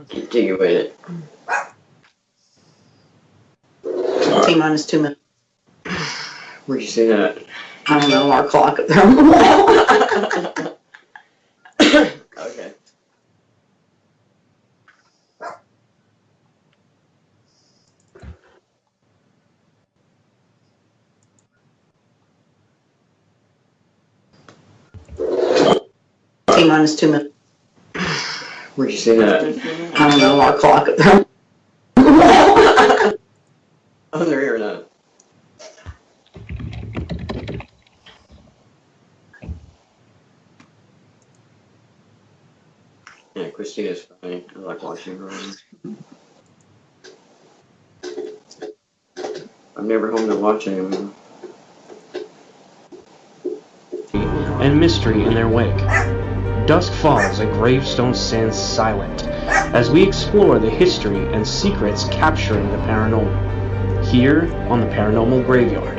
Continue with it. T-minus 2 minutes. Where'd you see that? I don't know, our clock up there on the wall. Okay. T-minus 2 minutes. Where'd you see that? I don't know, our clock up there. Oh, they're here now. Yeah, Christina's funny. I like watching her. I'm never home to watch him. And mystery in their wake. Dusk falls, a gravestone stands silent as we explore the history and secrets capturing the paranormal. Here on the Paranormal Graveyard.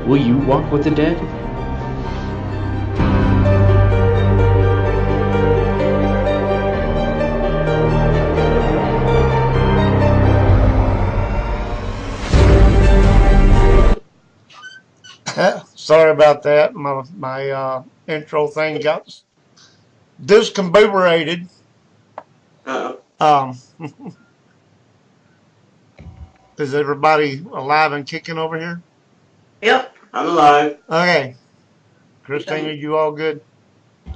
Will you walk with the dead? Sorry about that. My intro thing got discombobulated. Is everybody alive and kicking over here? Yep. I'm alive. Okay. Christina, you all good?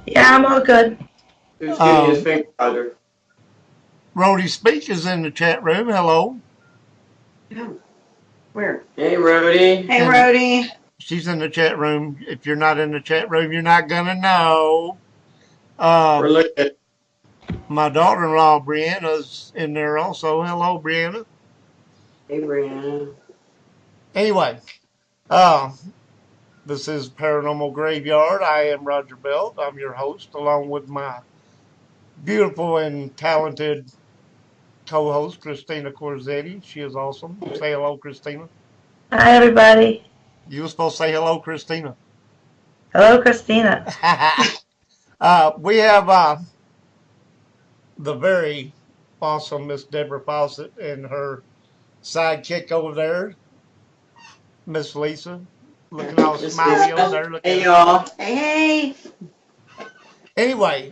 Yeah, I'm all good. Who's getting his finger powder? Rhodey Speak is in the chat room. Hello. Where? Hey, Rhodey. Hey, Rhodey. She's in the chat room. If you're not in the chat room, you're not going to know. We're looking. My daughter-in-law, Brianna's in there also. Hello, Brianna. Hey, Brianna. Anyway, this is Paranormal Graveyard. I am Roger Belt. I'm your host, along with my beautiful and talented co-host, Christina Corzetti. She is awesome. Say hello, Christina. Hi, everybody. You were supposed to say hello, Christina. Hello, Christina. We have the very awesome Miss Debra Fawcett and her sidekick over there, Miss Lisa. Looking all smiley over there. Hey, y'all. Hey. Anyway,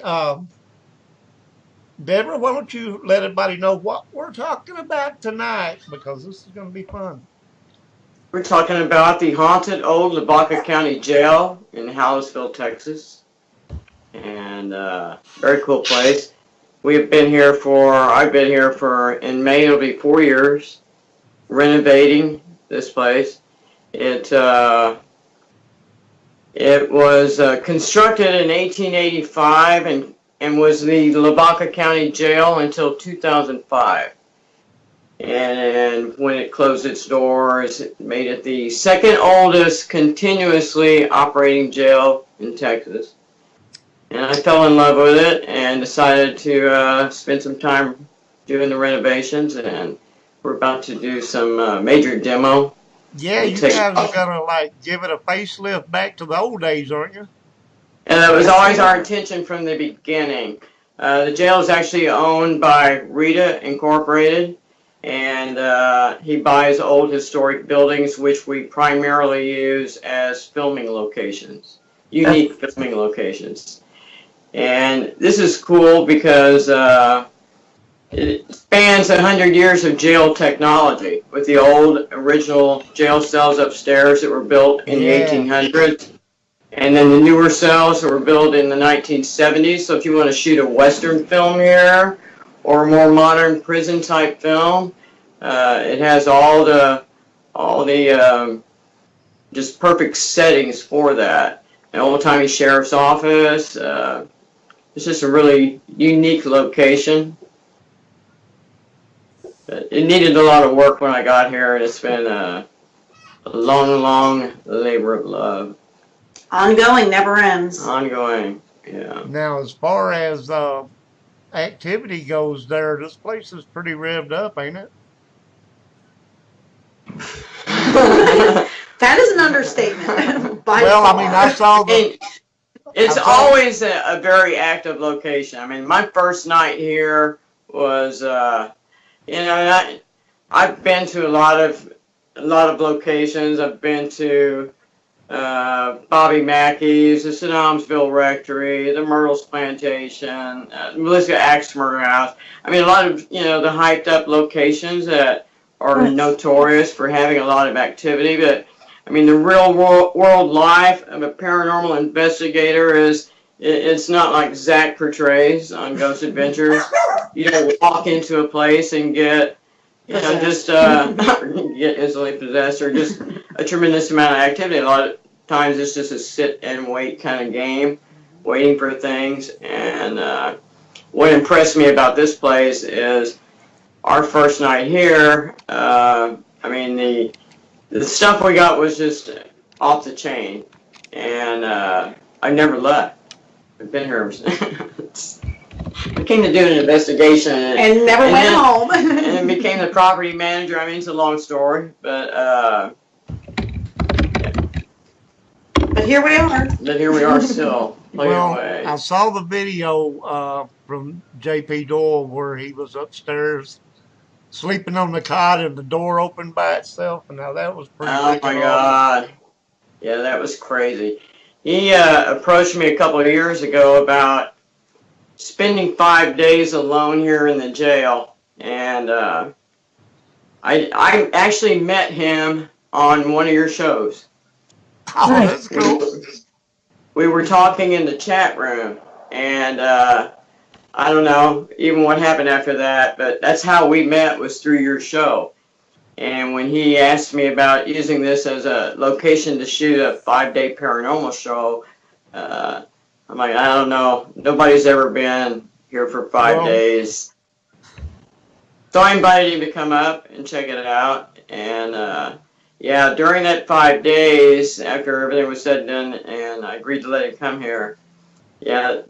Debra, why don't you let everybody know what we're talking about tonight, because this is going to be fun. We're talking about the haunted old Lavaca County Jail in Hallisville, Texas. And very cool place. I've been here for, in May it'll be 4 years, renovating this place. It was constructed in 1885 and was the Lavaca County Jail until 2005. And when it closed its doors, it made it the second oldest continuously operating jail in Texas. And I fell in love with it and decided to spend some time doing the renovations. And we're about to do some major demo. Yeah, you guys are going to give it a facelift back to the old days, aren't you? And that was always our intention from the beginning. The jail is actually owned by Rita Incorporated. And he buys old historic buildings, which we primarily use as filming locations, unique filming locations. And this is cool because it spans 100 years of jail technology with the old original jail cells upstairs that were built in the 1800s. And then the newer cells that were built in the 1970s. So if you want to shoot a Western film here, or a more modern prison type film, it has all the just perfect settings for that. An old-timey sheriff's office. It's just a really unique location. But it needed a lot of work when I got here, and it's been a long, long labor of love. Ongoing, never ends. Ongoing, yeah. Now, as far as activity goes there, this place is pretty revved up, ain't it? That is an understatement. Well, I mean, I saw the... It's always a very active location. I mean, my first night here was, I've been to a lot of locations. I've been to Bobby Mackey's, the Saddamsville Rectory, the Myrtles Plantation, Melissa Axe Murder House. I mean, a lot of, the hyped up locations that are notorious for having a lot of activity. But, I mean, the real world life of a paranormal investigator it's not like Zach portrays on Ghost Adventures. You don't walk into a place and get, just get easily possessed or just a tremendous amount of activity. A lot of times it's just a sit and wait kind of game, waiting for things. And what impressed me about this place is our first night here. I mean, the stuff we got was just off the chain, and I never left. I've been here. I came to do an investigation And never went home. and became the property manager. I mean, it's a long story, but here we are. Still plugging away. I saw the video from J.P. Doyle where he was upstairs sleeping on the cot and the door opened by itself, and now that was pretty. Oh my God! Yeah, that was crazy. He approached me a couple of years ago about spending 5 days alone here in the jail, and I actually met him on one of your shows. Oh, that's cool. We were talking in the chat room, and I don't know even what happened after that, but that's how we met, was through your show. And when he asked me about using this as a location to shoot a 5-day paranormal show, I'm like, I don't know. Nobody's ever been here for 5 days. So I invited him to come up and check it out. And yeah, during that 5 days, after everything was said and done, and I agreed to let him come here, yeah,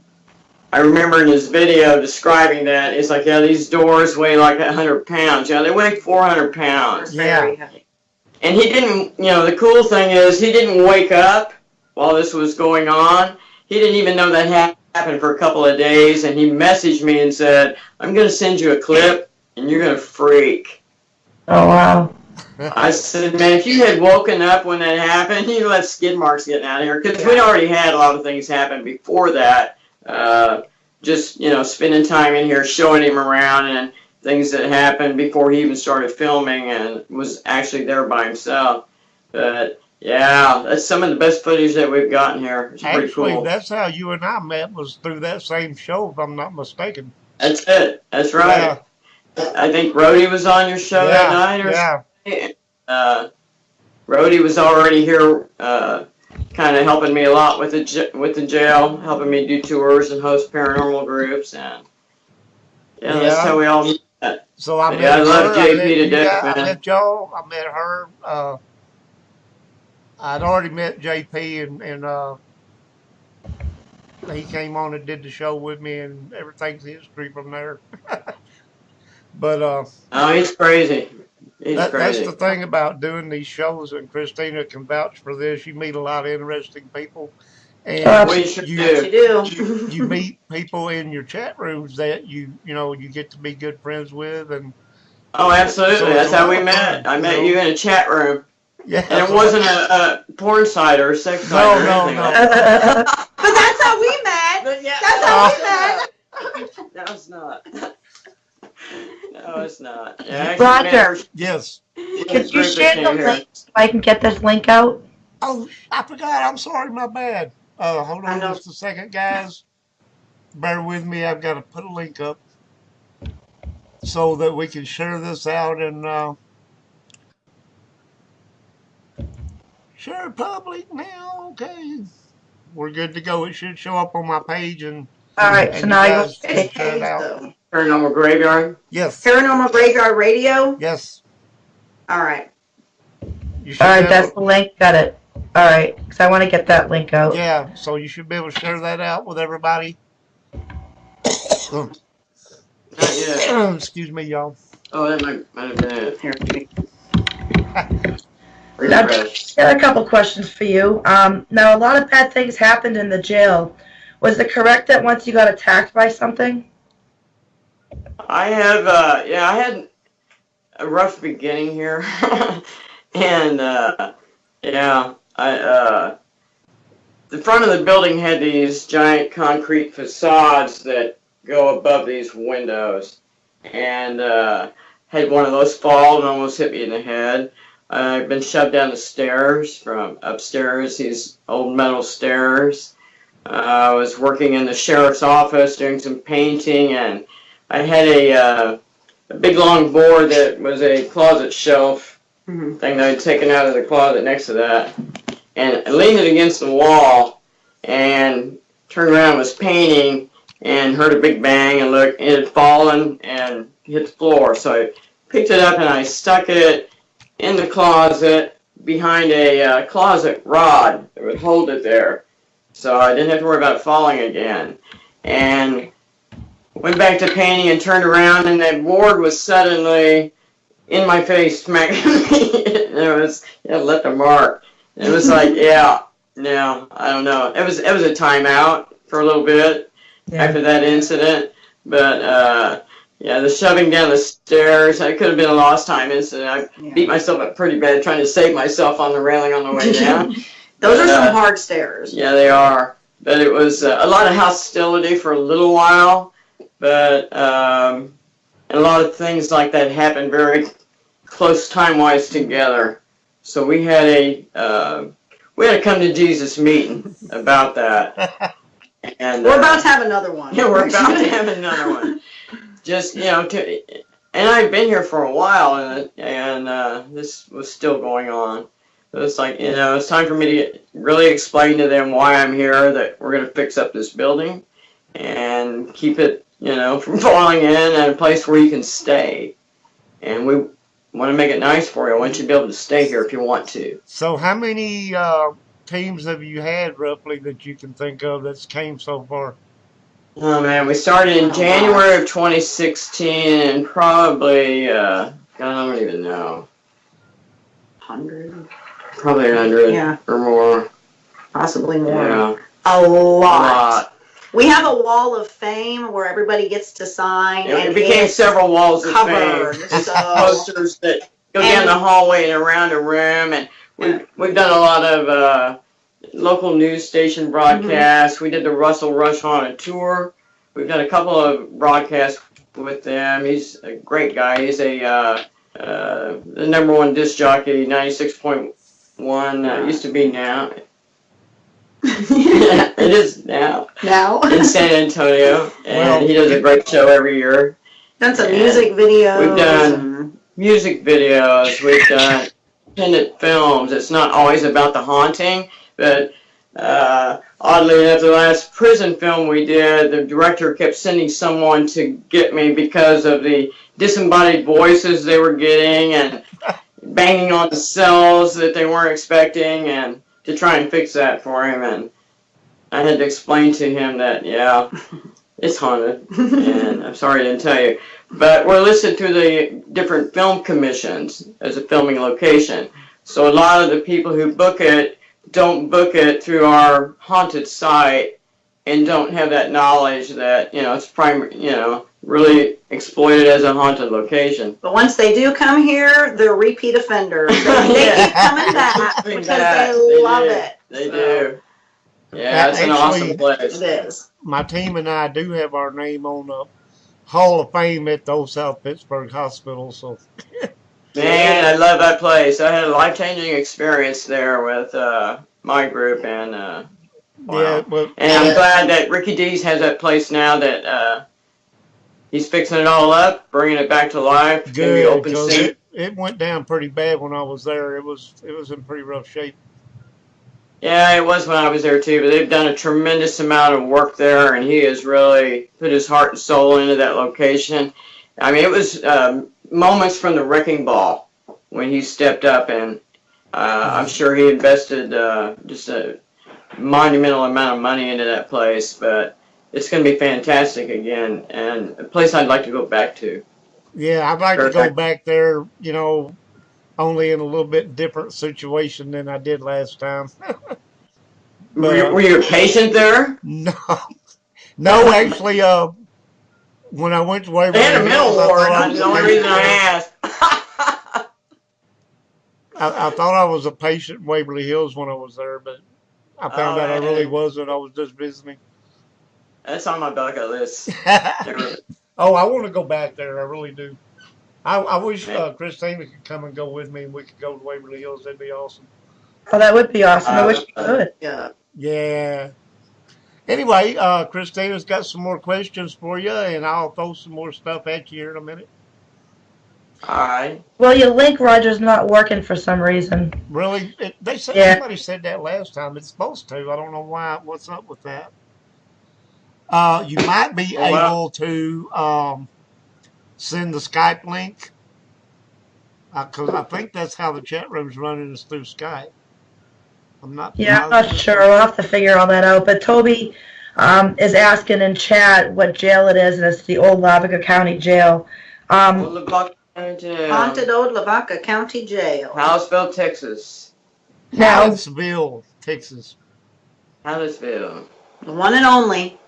I remember in his video describing that, it's like, yeah, these doors weigh like 100 pounds. Yeah, they weigh 400 pounds. Yeah. And he didn't, the cool thing is he didn't wake up while this was going on. He didn't even know that happened for a couple of days, and he messaged me and said, I'm going to send you a clip, and you're going to freak. Oh, wow. I said, man, if you had woken up when that happened, you'd let skid marks getting out of here. Because we'd already had a lot of things happen before that. Just, spending time in here, showing him around and things that happened before he even started filming and was actually there by himself. But, yeah, that's some of the best footage that we've gotten here. It's pretty cool. Actually, that's how you and I met, was through that same show, if I'm not mistaken. That's it. That's right. Yeah. I think Rhodey was on your show that night or something. Rhodey was already here kind of helping me a lot with the jail, helping me do tours and host paranormal groups, and that's how we all met. So I met I love JP to death, man. I met y'all. I met her. I'd already met JP, and he came on and did the show with me, and everything's history from there. But oh, he's crazy. That's the thing about doing these shows, and Christina can vouch for this. You meet a lot of interesting people, and you meet people in your chat rooms that you get to be good friends with, and oh, absolutely, that's how we met. I met you in a chat room. Yeah, and it wasn't a porn site or a sex site or anything. No. But that's how we met. That's how we met. No, it's not. No, it's not. Yeah, Roger. Yes. Could you share the link so I can get this link out? Oh, I forgot. I'm sorry. My bad. Hold on just a second, guys. Bear with me. I've got to put a link up so that we can share this out and share public now. Okay. We're good to go. It should show up on my page. And all right, so now you can share it out. Paranormal Graveyard? Yes. Paranormal Graveyard Radio? Yes. All right. All right, that's the link. Got it. All right, because I want to get that link out. Yeah, so you should be able to share that out with everybody. Not yet. Excuse me, y'all. Oh, that might have been it. Here. Now, I got a couple questions for you. Now, a lot of bad things happened in the jail. Was it correct that once you got attacked by something? I have, I had a rough beginning here. And, the front of the building had these giant concrete facades that go above these windows. And, had one of those fall and almost hit me in the head. I've been shoved down the stairs from upstairs, these old metal stairs. I was working in the sheriff's office doing some painting, and I had a big long board that was a closet shelf thing that I'd taken out of the closet next to that. And I leaned it against the wall and turned around and was painting and heard a big bang and looked, it had fallen and hit the floor. So I picked it up and I stuck it in the closet behind a closet rod that would hold it there. So I didn't have to worry about it falling again. And went back to painting and turned around, and that board was suddenly in my face, smacking me. It was, left a mark. It was like, I don't know. It was a timeout for a little bit after that incident. But, the shoving down the stairs, it could have been a lost time incident. I beat myself up pretty bad trying to save myself on the railing on the way down. Those are some hard stairs. Yeah, they are. But it was a lot of hostility for a little while. But and a lot of things like that happened very close time-wise together. So we had a come to Jesus meeting about that. And we're about to have another one. Yeah, we're about to have another one. Just and I've been here for a while, and this was still going on. So it's like it's time for me to really explain to them why I'm here. That we're going to fix up this building and keep it from falling in, and a place where you can stay. And we want to make it nice for you. I want you to be able to stay here if you want to. So how many teams have you had roughly that you can think of that's came so far? Oh man, we started in January of 2016, and probably, I don't even know. 100? Probably 100 or more. Possibly more. Yeah. A lot. We have a wall of fame where everybody gets to sign. It became several walls of fame. So. Posters that go down the hallway and around a room, and we've done a lot of local news station broadcasts. We did the Russell Rush Haunted Tour. We've done a couple of broadcasts with them. He's a great guy. He's the #1 disc jockey, 96.1. Used to be now. It is now. In San Antonio, and he does a great show every year. Done some music videos. We've done music videos. We've done independent films. It's not always about the haunting, but oddly enough, the last prison film we did, the director kept sending someone to get me because of the disembodied voices they were getting and banging on the cells that they weren't expecting, and to try and fix that for him. And I had to explain to him that, it's haunted, and I'm sorry I didn't tell you. But we're listed through the different film commissions as a filming location. So a lot of the people who book it don't book it through our haunted site and don't have that knowledge that, it's really exploited as a haunted location. But once they do come here, they're repeat offenders. They keep coming back because they love it. They do. Yeah, it's an awesome place. It is. My team and I do have our name on the Hall of Fame at the old South Pittsburgh Hospital. So, man, I love that place. I had a life-changing experience there with my group, and wow. And I'm glad that Ricky Dees has that place now that he's fixing it all up, bringing it back to life. It's good. Gonna be open it went down pretty bad when I was there. It was in pretty rough shape. Yeah, it was when I was there too, but they've done a tremendous amount of work there, and he has really put his heart and soul into that location. I mean, it was moments from the wrecking ball when he stepped up, and I'm sure he invested just a monumental amount of money into that place, but it's going to be fantastic again, and a place I'd like to go back to. Yeah, I'd like to go back there, only in a little bit different situation than I did last time. Were you a patient there? No, actually, when I went to They Waverly had a mental Hills, ward. That's the only reason I asked. I thought I was a patient in Waverly Hills when I was there, but I found out I really wasn't. I was just visiting. That's on my bucket list. Oh, I want to go back there. I really do. I wish Christina could come and go with me, and we could go to Waverly Hills. That'd be awesome. Oh, that would be awesome. I wish you could. Yeah. Yeah. Anyway, Christina's got some more questions for you, and I'll throw some more stuff at you here in a minute. All right. Well, your link, Roger's not working for some reason. Really? They said somebody said that last time. It's supposed to. I don't know why. What's up with that? You might be able to send the Skype link, because I think that's how the chat room's running, is through Skype. I'm not sure. We'll have to figure all that out. But Toby is asking in chat what jail it is, and it's the old Lavaca County Jail. Lavaca County Jail. Haunted old Lavaca County Jail. Hallettsville, Texas. Hallettsville, Texas. Hallettsville. The one and only.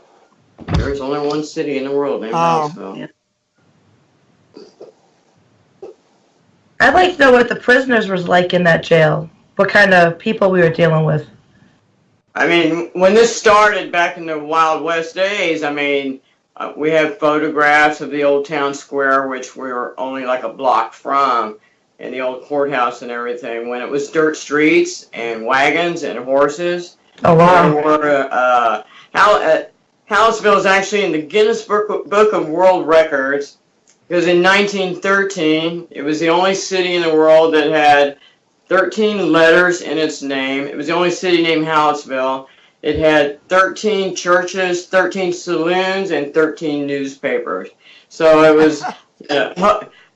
There's only one city in the world named Hallettsville. Yeah. I'd like to know what the prisoners was like in that jail. What kind of people we were dealing with. I mean, when this started back in the Wild West days, I mean, we have photographs of the old town square, which we were only like a block from, and the old courthouse and everything, when it was dirt streets and wagons and horses. Oh, wow. There were, Hallettsville is actually in the Guinness Book of World Records, because in 1913, it was the only city in the world that had 13 letters in its name. It was the only city named Hallettsville. It had 13 churches, 13 saloons, and 13 newspapers. So it was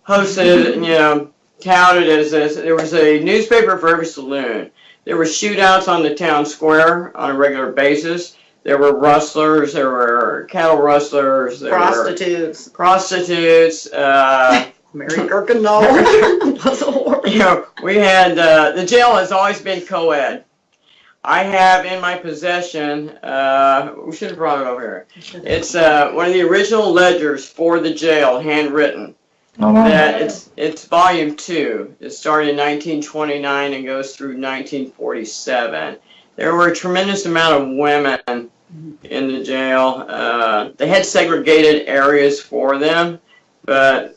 hosted, touted as this. There was a newspaper for every saloon. There were shootouts on the town square on a regular basis. There were rustlers. There were cattle rustlers. There Prostitutes. were prostitutes. Mary Kirkendall. We had, the jail has always been co-ed. I have in my possession, we should have brought it over here. It's one of the original ledgers for the jail, handwritten. Oh, wow. It's volume 2. It started in 1929 and goes through 1947. There were a tremendous amount of women in the jail. They had segregated areas for them, but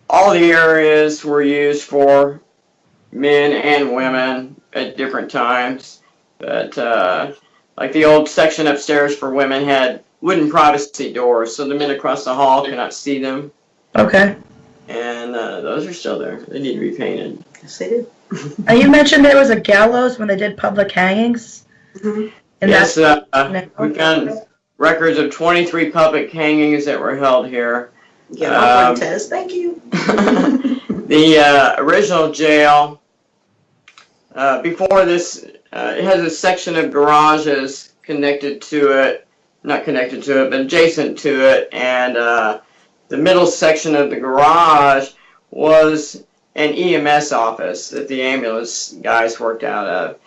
all the areas were used for men and women at different times. But like the old section upstairs for women had wooden privacy doors, so the men across the hall could not see them. Okay. And those are still there. They need to be painted. Yes, they do. You mentioned there was a gallows when they did public hangings. Mm-hmm. Yes, we found records of 23 public hangings that were held here. Yeah, I'll test. Thank you. The original jail, before this, it has a section of garages connected to it, not connected to it, but adjacent to it, and the middle section of the garage was an EMS office that the ambulance guys worked out of.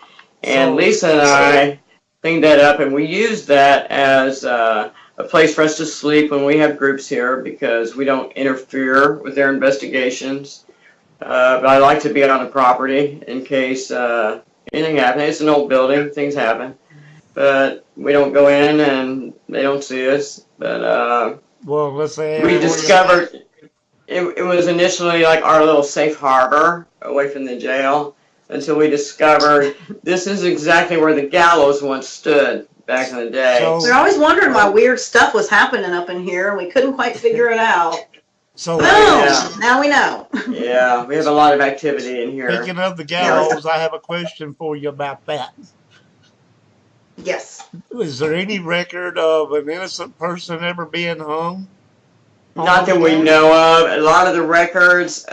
And Lisa and I cleaned that up, and we used that as a place for us to sleep when we have groups here, because we don't interfere with their investigations. But I like to be on the property in case anything happens. It's an old building, things happen. But we don't go in and they don't see us. But well, let's say we discovered it was initially like our little safe harbor away from the jail, until we discovered this is exactly where the gallows once stood back in the day. So, we're always wondering why weird stuff was happening up in here, and we couldn't quite figure it out. So now we know. Yeah, we have a lot of activity in here. Speaking of the gallows, I have a question for you about that. Yes. Is there any record of an innocent person ever being hung? Not that we know of. A lot of the records,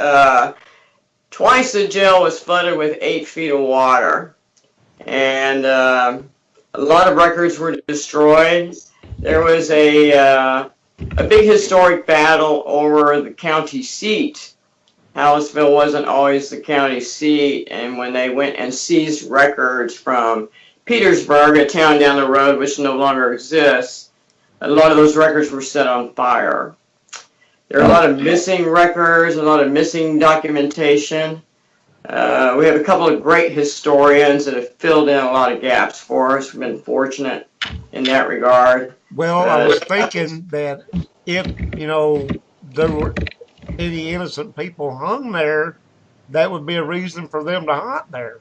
twice the jail was flooded with 8 feet of water. And a lot of records were destroyed. There was a big historic battle over the county seat. Hallettsville wasn't always the county seat, and when they went and seized records from Petersburg, a town down the road which no longer exists, a lot of those records were set on fire. There are a lot of missing records, a lot of missing documentation. We have a couple of great historians that have filled in a lot of gaps for us. We've been fortunate in that regard. Well, I was thinking that if, there were any innocent people hung there, that would be a reason for them to hunt there.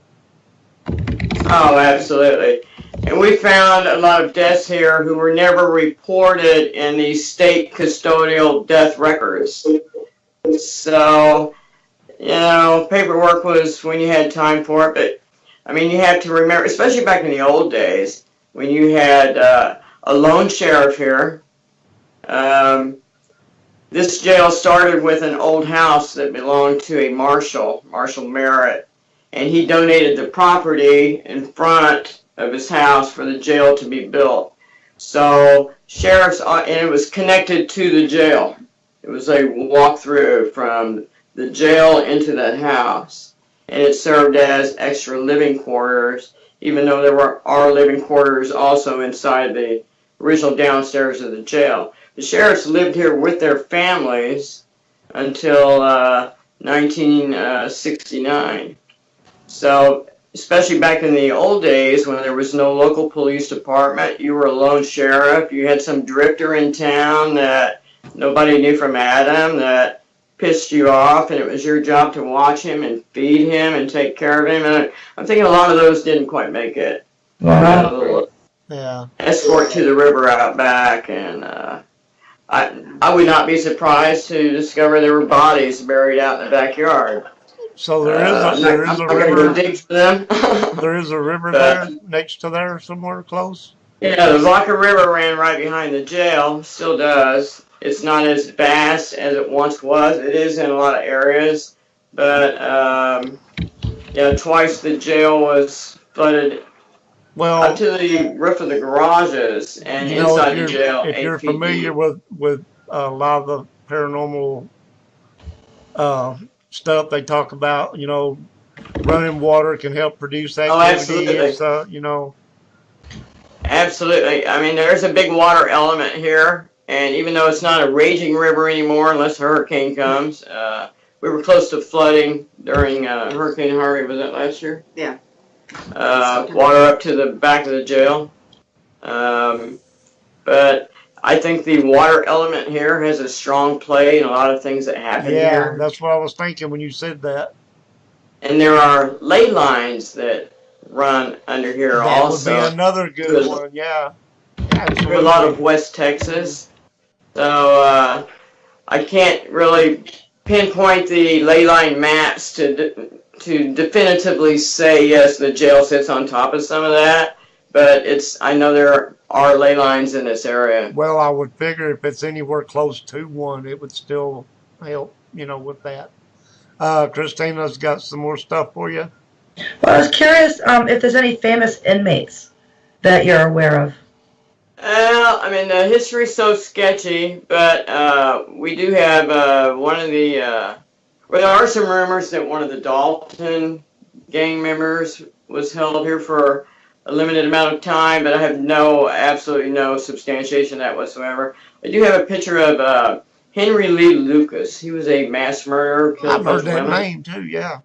Oh, absolutely. And we found a lot of deaths here who were never reported in the state custodial death records. So, paperwork was when you had time for it. But, I mean, you have to remember, especially back in the old days, when you had a lone sheriff here. This jail started with an old house that belonged to a Marshall Merritt. And he donated the property in front of his house for the jail to be built. So sheriffs, and it was connected to the jail. It was a walk-through from the jail into that house. And it served as extra living quarters, even though there are living quarters also inside the original downstairs of the jail. The sheriffs lived here with their families until 1969. So, especially back in the old days when there was no local police department, you were a lone sheriff, you had some drifter in town that nobody knew from Adam that pissed you off, and it was your job to watch him and feed him and take care of him. And I'm thinking a lot of those didn't quite make it. Wow. Yeah. Escort to the river out back, and I would not be surprised to discover there were bodies buried out in the backyard. So there is a river. Dig for them. There is a river there next to there somewhere close. Yeah, the Lavaca River ran right behind the jail. Still does. It's not as vast as it once was. It is in a lot of areas, but twice the jail was flooded. Well, up to the roof of the garages and inside the jail. If you're familiar with a lot of the paranormal stuff they talk about, running water can help produce activity. Absolutely. Absolutely. I mean, there's a big water element here, and even though it's not a raging river anymore, unless a hurricane comes, we were close to flooding during Hurricane Harvey. Was that last year? Yeah. Water up to the back of the jail. But I think the water element here has a strong play in a lot of things that happen here. Yeah, that's what I was thinking when you said that. And there are ley lines that run under here also. That would be another good one, yeah. Absolutely. A lot of West Texas. So I can't really pinpoint the ley line maps to definitively say, yes, the jail sits on top of some of that. But I know there are ley lines in this area. Well, I would figure if it's anywhere close to one, it would still help, with that. Christina's got some more stuff for you. Well, I was curious if there's any famous inmates that you're aware of. Well, I mean, the history's so sketchy, but we do have one of the... well, there are some rumors that one of the Dalton gang members was held here for a limited amount of time, but I have absolutely no substantiation of that whatsoever. I do have a picture of Henry Lee Lucas. He was a mass murderer. I've heard that name too, yeah.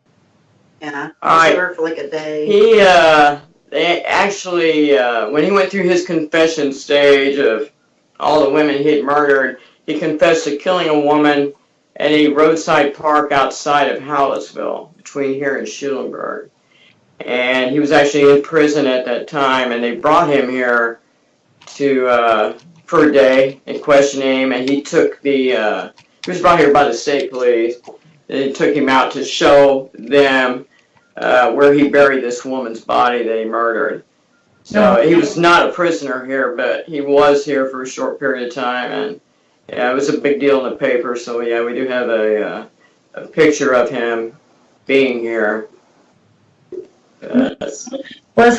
Yeah, I was there for like a day. They actually, when he went through his confession stage of all the women he had murdered, he confessed to killing a woman at a roadside park outside of Hallettsville, between here and Schulenburg. And he was actually in prison at that time, and they brought him here for a day and questioned him, and he took he was brought here by the state police. They took him out to show them where he buried this woman's body that he murdered. So he was not a prisoner here, but he was here for a short period of time, and yeah, it was a big deal in the paper. So yeah, we do have a picture of him being here. Was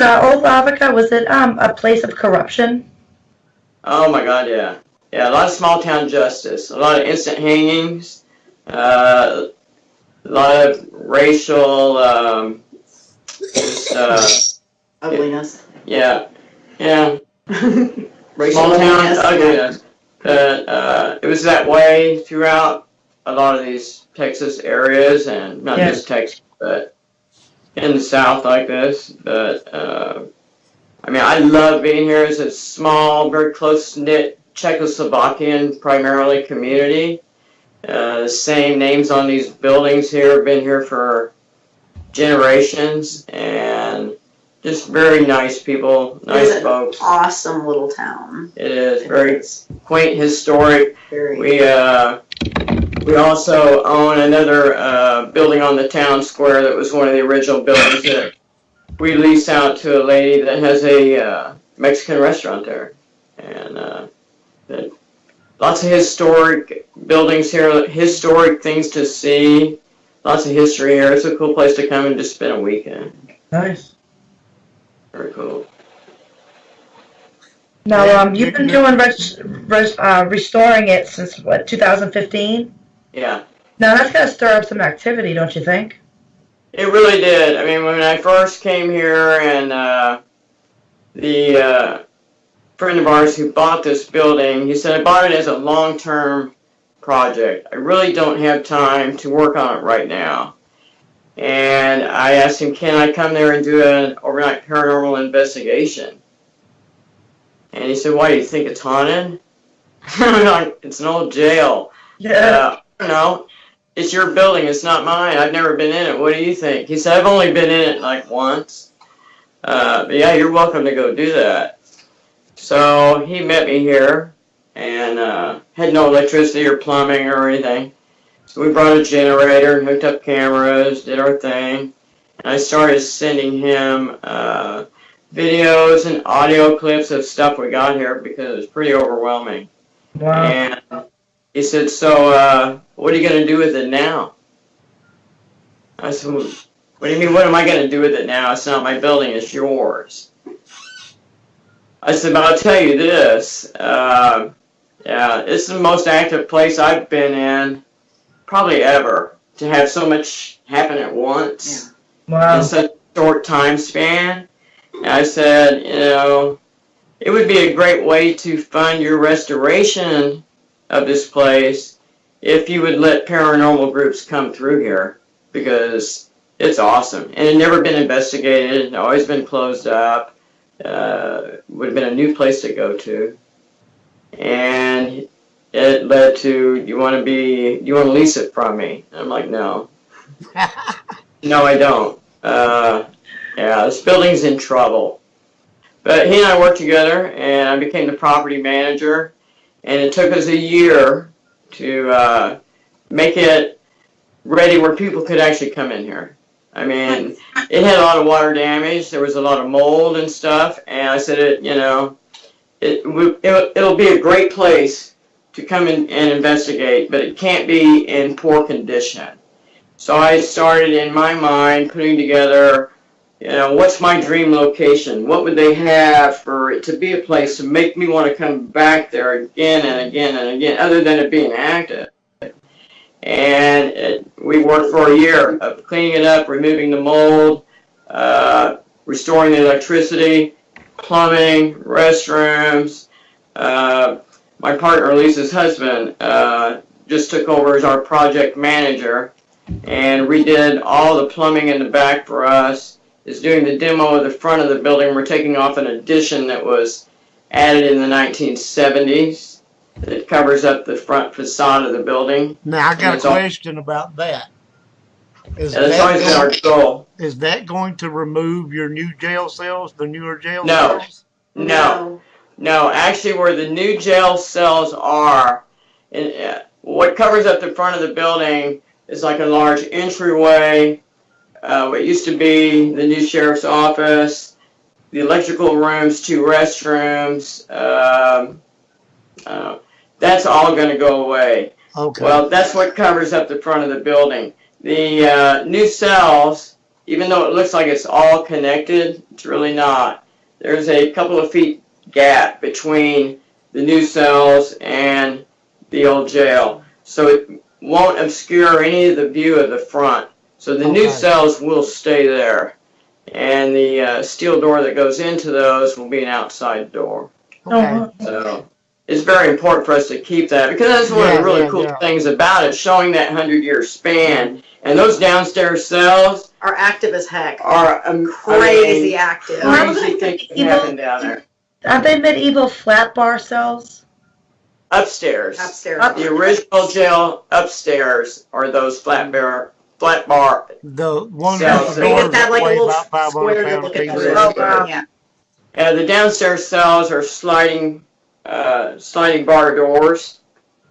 Old Lavaca, was it a place of corruption? Oh my God, yeah. Yeah, a lot of small town justice, a lot of instant hangings, a lot of racial ugliness. Yeah, yeah. Small town ugliness. It was that way throughout a lot of these Texas areas, and not just Texas, but in the South like this. But I mean, I love being here. It's a small, very close-knit Czechoslovakian primarily community. The same names on these buildings here, been here for generations, and just very nice people, nice folks. Awesome little town. It is very quaint, historic. Very. We also own another building on the town square that was one of the original buildings that we lease out to a lady that has a Mexican restaurant there, and lots of historic buildings here, historic things to see, lots of history here. It's a cool place to come and just spend a weekend. Nice. Very cool. Now, you've been doing restoring it since, what, 2015? Yeah. Now, that's going to stir up some activity, don't you think? It really did. I mean, when I first came here, and the friend of ours who bought this building, he said, I bought it as a long-term project. I really don't have time to work on it right now. And I asked him, can I come there and do an overnight paranormal investigation? And he said, why, do you think it's haunted? I'm like, it's an old jail. Yeah. I don't know. It's your building. It's not mine. I've never been in it. What do you think? He said, I've only been in it like once. But yeah, you're welcome to go do that. So he met me here and had no electricity or plumbing or anything. So we brought a generator and hooked up cameras, did our thing. And I started sending him videos and audio clips of stuff we got here because it was pretty overwhelming. Wow. And he said, so what are you going to do with it now? I said, what do you mean, what am I going to do with it now? It's not my building, it's yours. I said, but I'll tell you this. Yeah, it's the most active place I've been in probably ever, to have so much happen at once. Wow. In such a short time span. And I said, you know, it would be a great way to fund your restoration of this place if you would let paranormal groups come through here, because it's awesome. And it had never been investigated, it had always been closed up. Would have been a new place to go to. And it led to, you want to lease it from me? And I'm like, no. No, I don't. Yeah, this building's in trouble. But he and I worked together, and I became the property manager. And it took us a year to make it ready where people could actually come in here. I mean, it had a lot of water damage. There was a lot of mold and stuff. And I said, it'll be a great place to come in and investigate, but it can't be in poor condition. So I started in my mind putting together, what's my dream location? What would they have for it to be a place to make me want to come back there again and again and again, other than it being active? And we worked for a year of cleaning it up, removing the mold, restoring the electricity, plumbing, restrooms. My partner, Lisa's husband, just took over as our project manager and redid all the plumbing in the back for us. Is doing the demo of the front of the building. We're taking off an addition that was added in the 1970s. It covers up the front facade of the building. Now, I got a question about that. That's always been our goal. Is that going to remove your new jail cells, the newer jail No. cells? No. Actually, where the new jail cells are, what covers up the front of the building is like a large entryway. What used to be the new sheriff's office, the electrical rooms, 2 restrooms. That's all going to go away. Okay. Well, that's what covers up the front of the building. The new cells, even though it looks like it's all connected, it's really not. There's a couple of feet gap between the new cells and the old jail. So it won't obscure any of the view of the front. So the new cells will stay there. And the steel door that goes into those will be an outside door. Oh, So it's very important for us to keep that, because that's one of the really cool things about it, showing that 100-year span. And those downstairs cells Are active as heck. are Crazy active. Crazy things can happen down there. Aren't they medieval flat bar cells? Upstairs. Upstairs. The original jail upstairs are those flat bar. The one Cells. that They just the have like a weigh little about 500 square to pounds look at each. the Oh, wow. Yeah. The downstairs cells are sliding bar doors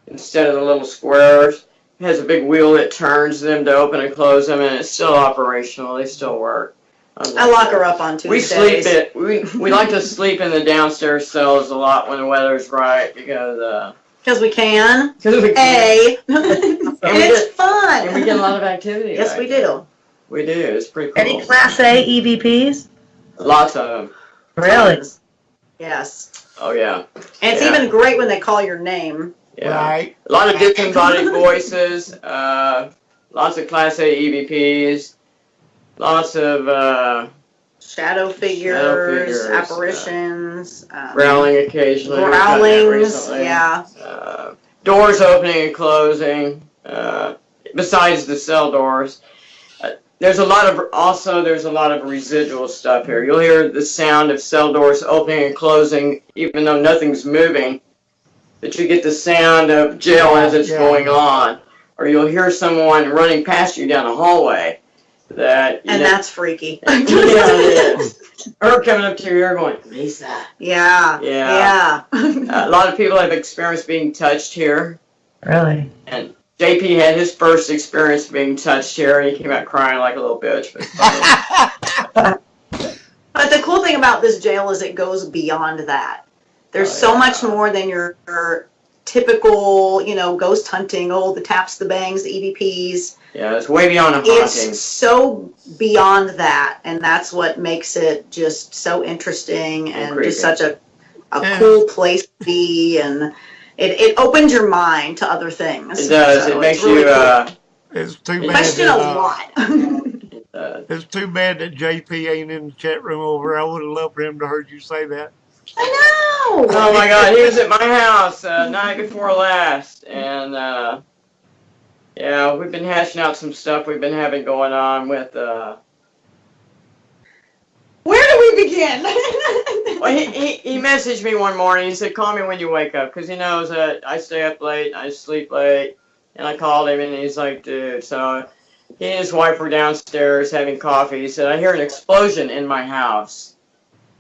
instead of the little squares. It has a big wheel that turns them to open and close them, and it's still operational. They still work. I lock her up on Tuesdays. We like to sleep in the downstairs cells a lot when the weather's right, because we can. we can. A. And It's fun. And we get a lot of activity. Yes, we do. We do. It's pretty cool. Any Class A EVPs? Lots of them. Really? Tons. Yes. Oh, yeah. And it's even great when they call your name. Yeah. Right. A lot of disembodied voices. Lots of Class A EVPs. Lots of Shadow figures, figures, apparitions. growling occasionally. We've done that Growlings, recently. yeah. Doors opening and closing. Besides the cell doors. There's a lot of residual stuff here. You'll hear the sound of cell doors opening and closing, even though nothing's moving. But you get the sound of jail as it's going on. Or you'll hear someone running past you down a hallway. That's freaky. Yeah, it is. Or coming up to your ear going, Lisa. Yeah. Yeah. A lot of people have experienced being touched here. Really? And JP had his first experience being touched here, and he came out crying like a little bitch. But the cool thing about this jail is it goes beyond that. There's so much more than your typical, ghost hunting, the taps, the bangs, the EVPs. Yeah, it's way beyond a haunting. It's so beyond that, and that's what makes it just so interesting and just such a cool place to be, and it opens your mind to other things. It does. So it makes really you cool. It's too bad. Question a lot. It's too bad that JP ain't in the chat room over. I would have loved for him to heard you say that. I know. Oh my God, he was at my house night before last, and we've been hashing out some stuff we've been having going on with. Where do we begin? Well, he messaged me one morning. He said, "Call me when you wake up," because he knows that I stay up late, I sleep late, and I called him, and he's like, "Dude," so he and his wife were downstairs having coffee. He said, "I hear an explosion in my house,"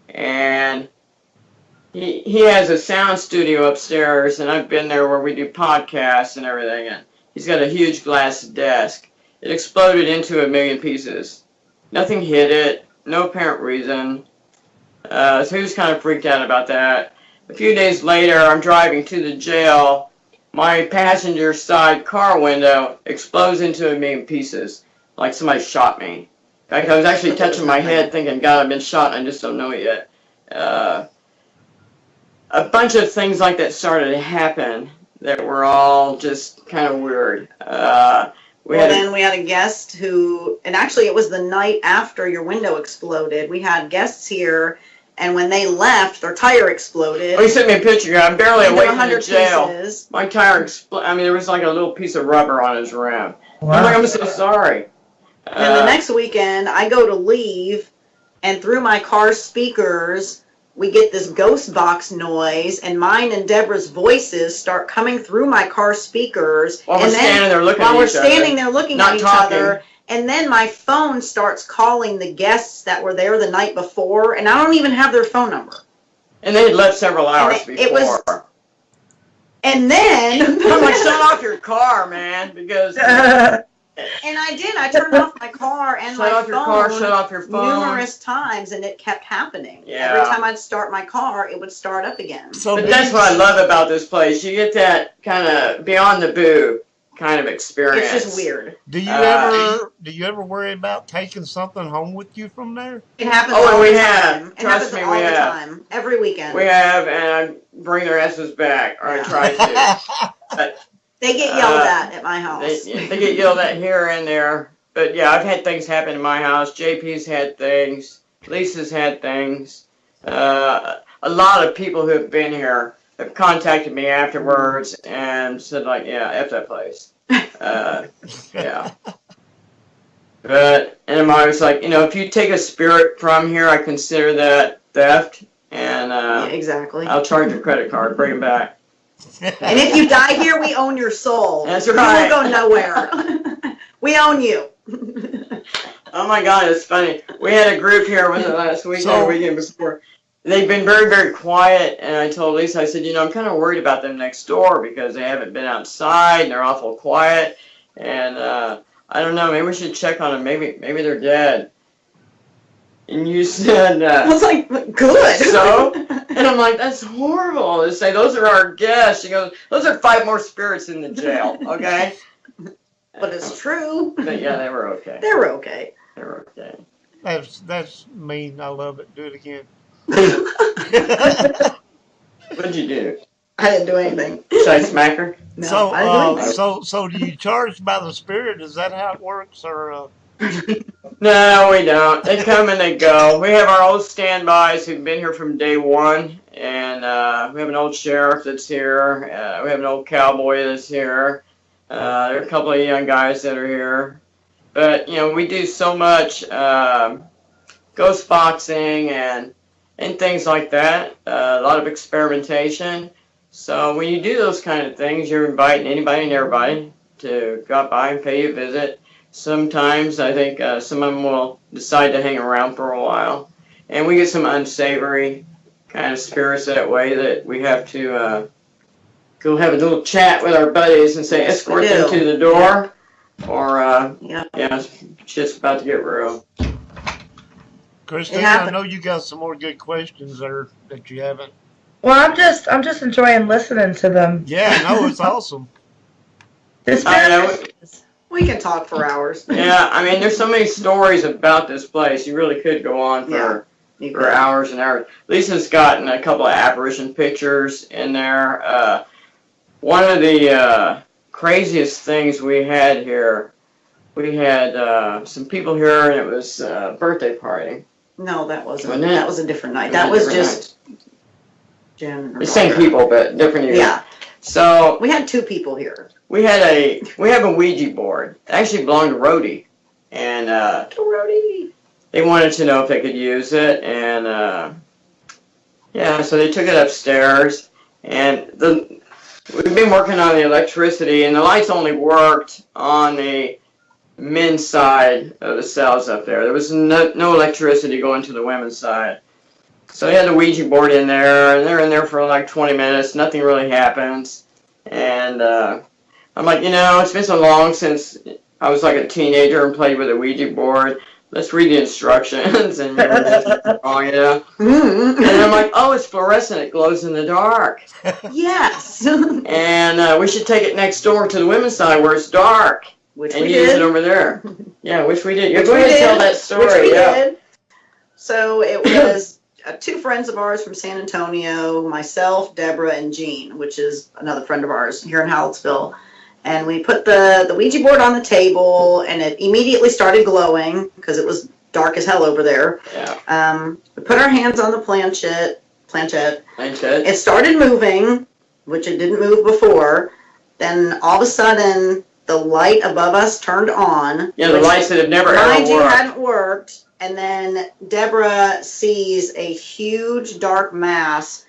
and he has a sound studio upstairs, and I've been there where we do podcasts and everything, and he's got a huge glass desk. It exploded into 1,000,000 pieces. Nothing hit it, no apparent reason. So he was kind of freaked out about that. A few days later, I'm driving to the jail. My passenger side car window explodes into 1,000,000 pieces, like somebody shot me. In fact, I was actually touching my head thinking, God, I've been shot and I just don't know it yet. A bunch of things like that started to happen that were all just kind of weird. We had a guest who, and actually it was the night after your window exploded. We had guests here, and when they left, their tire exploded. Oh, he sent me a picture. I'm barely away from the 100 jail. pieces. My tire exploded. I mean, there was like a little piece of rubber on his rim. Wow. I'm so sorry. And the next weekend, I go to leave, and through my car speakers, we get this ghost box noise, and mine and Debra's voices start coming through my car speakers. While we're standing there looking at each other, and then my phone starts calling the guests that were there the night before, and I don't even have their phone number. And they had left several hours before. And then I'm like, shut off your car, man, because... And I did. I turned off my car and shut off your phone numerous times, and it kept happening. Yeah. Every time I'd start my car, it would start up again. But that's what I love about this place. You get that kind of beyond the boo kind of experience. It's just weird. Do you ever worry about taking something home with you from there? It happens all the we time. have. It happens all the time. Every weekend. We have, and I bring their asses back, or I try to. But they get yelled at my house. They get yelled at here and there. But yeah, I've had things happen in my house. JP's had things. Lisa's had things. a lot of people who have been here have contacted me afterwards and said, like, yeah, F that place. Yeah. But, and I was like, if you take a spirit from here, I consider that theft, and Yeah, exactly. I'll charge your credit card, bring it back. And if you die here, we own your soul. That's You right. won't go nowhere. We own you. Oh my God, it's funny. We had a group here, was it last weekend or weekend before? They've been very, very quiet, and I told Lisa, I said, I'm kind of worried about them next door because they haven't been outside, and they're awful quiet, and I don't know, maybe we should check on them. Maybe they're dead. And you said, I was like, good. So? And I'm like, that's horrible. They say, those are our guests. She goes, those are 5 more spirits in the jail, okay? But it's true. But yeah, they were okay. They were okay. They were okay. That's mean. I love it. Do it again. What'd you do? I didn't do anything. Should I smack her? No, I didn't do anything. So do you charge by the spirit? Is that how it works, or? No, we don't. They come and they go. We have our old standbys who've been here from day one, and we have an old sheriff that's here. We have an old cowboy that's here. There are a couple of young guys that are here. But, we do so much ghost boxing and things like that. A lot of experimentation. So when you do those kind of things, you're inviting anybody and everybody to go out by and pay you a visit. Sometimes I think some of them will decide to hang around for a while. And we get some unsavory kind of spirits that way that we have to go have a little chat with our buddies and say, escort them to the door. Or, yeah, shit's about to get real. Christine, I know you got some more good questions there that you haven't. Well, I'm just enjoying listening to them. Yeah, no, it's awesome. We can talk for hours. Yeah, I mean, there's so many stories about this place. You really could go on for hours and hours. Lisa's gotten a couple of apparition pictures in there. One of the craziest things we had here, we had some people here, and it was a birthday party. No, that wasn't. Wasn't it? That was a different night. That was just Jen. The same people, but different years. Yeah. So we had 2 people here. we have a Ouija board. It actually belonged to Rhodey, and they wanted to know if they could use it, and yeah, so they took it upstairs, and we've been working on the electricity, and the lights only worked on the men's side of the cells up there. There was no electricity going to the women's side. So they had the Ouija board in there, and they're in there for like 20 minutes. Nothing really happens. And I'm like, it's been so long since I was like a teenager and played with a Ouija board. Let's read the instructions. And you're just wrong, And I'm like, oh, it's fluorescent. It glows in the dark. Yes. And we should take it next door to the women's side where it's dark. Which and we use did. it over there. Yeah, which we did. You're Which going we to did. tell that story. Which we yeah. did. So it was 2 friends of ours from San Antonio, myself, Debra, and Jean, which is another friend of ours here in Hallettsville. And we put the Ouija board on the table, and it immediately started glowing because it was dark as hell over there. Yeah. We put our hands on the planchette. It started moving, which it didn't move before. Then all of a sudden, the light above us turned on. Yeah, the lights that have never Mind you, worked. hadn't worked. And then Debra sees a huge dark mass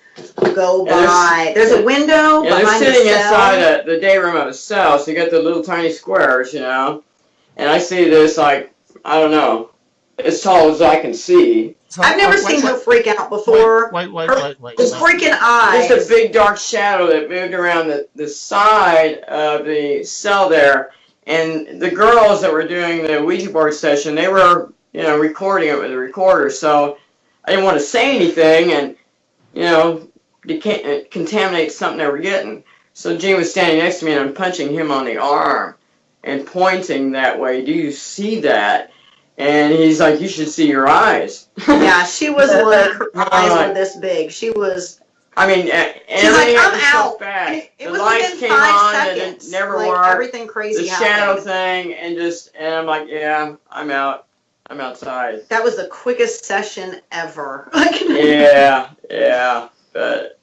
go by. There's a window Yeah, they're behind the sitting cell. inside the day room of a cell, so you got the little tiny squares, And I see this, like, I don't know, as tall as I can see. I've never seen her freak out before. Wait. His freaking eyes. Just a big dark shadow that moved around the side of the cell there. And the girls that were doing the Ouija board session, they were, recording it with a recorder. So I didn't want to say anything and, contaminate something they were getting. So Gene was standing next to me, and I'm punching him on the arm and pointing that way. Do you see that? And he's like, you should see your eyes. Yeah, she was like, her eyes were this big. She was. I mean, She's like, I'm out. So fast. It the was lights within came 5 on seconds. and it never like, worked. Everything crazy the happened. shadow thing, and I'm like, yeah, I'm out. I'm outside. That was the quickest session ever. Yeah, but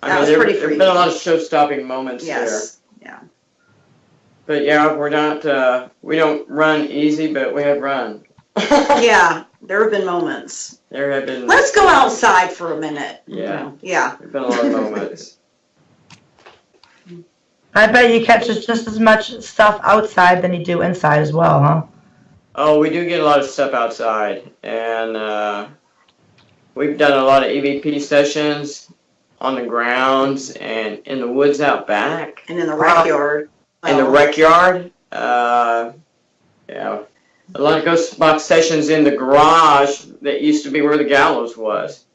That was there pretty have freaky. been a lot of show-stopping moments Yes. Yeah. there. But yeah, we're not. We don't run easy, but we have run. Yeah, there have been moments. There have been. Let's go outside for a minute. Yeah. Yeah. There've been a lot of moments. I bet you catch just as much stuff outside than you do inside as well, huh? Oh, we do get a lot of stuff outside, and we've done a lot of EVP sessions on the grounds and in the woods out back. And in the rec yard. In the rec yard. Yeah. A lot of ghost box sessions in the garage that used to be where the gallows was.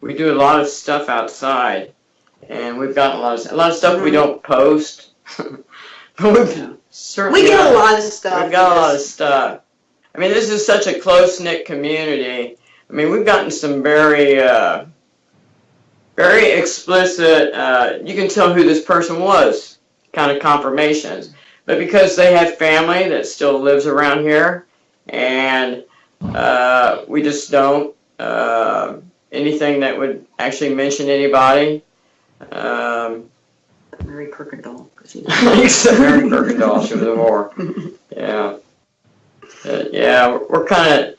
We do a lot of stuff outside, and we've gotten a lot of stuff we don't post. But we've certainly We get a lot of stuff. We've got a lot of stuff. I mean, this is such a close-knit community. I mean, we've gotten some very explicit, you can tell who this person was, kind of confirmations. But because they have family that still lives around here, and we just don't, anything that would actually mention anybody. Mary Kirkendall. Except Mary Kirkendall, she was a whore. Yeah. Yeah, we're kind of,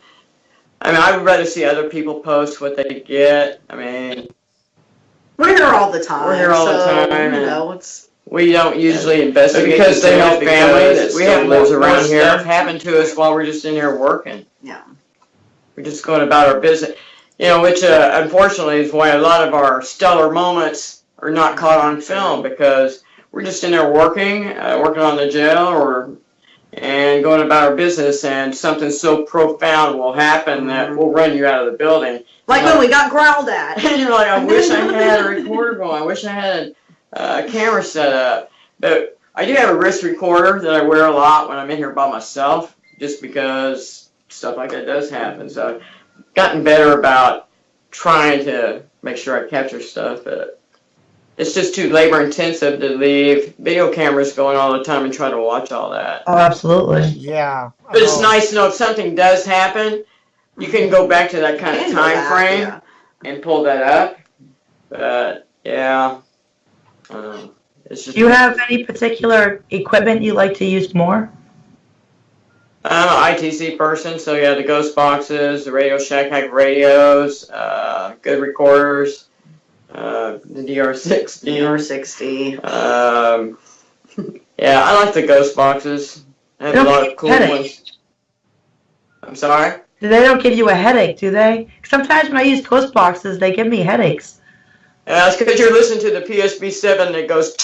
I mean, I would rather see other people post what they get. I mean, We're here all the time. We're here all the so, time, You and know, it's we don't usually investigate Because they have family that we have still lives more around here. stuff. Stuff happened to us while we're just in here working. yeah. We're just going about our business. You know, which unfortunately is why a lot of our stellar moments are not caught on film, because we're just in there working on the jail and going about our business, and something so profound will happen that will run you out of the building. Like when we got growled at. And you're like, I wish I had a recorder going. I wish I had a camera set up. But I do have a wrist recorder that I wear a lot when I'm in here by myself, just because stuff like that does happen. So I've gotten better about trying to make sure I capture stuff, but it's just too labor intensive to leave video cameras going all the time and try to watch all that. Oh, absolutely. Yeah. But it's nice to know if something does happen, you can go back to that kind of time frame Yeah. and pull that up. But yeah, it's just. Do you have any particular equipment you like to use more? I'm an ITC person, so yeah, the ghost boxes, the Radio Shack Hack radios, good recorders. The DR60. DR60. Yeah, I like the ghost boxes. I have a lot of cool ones. I'm sorry? They don't give you a headache, do they? Sometimes when I use ghost boxes, they give me headaches. It's because you're listening to the PSB7 that goes.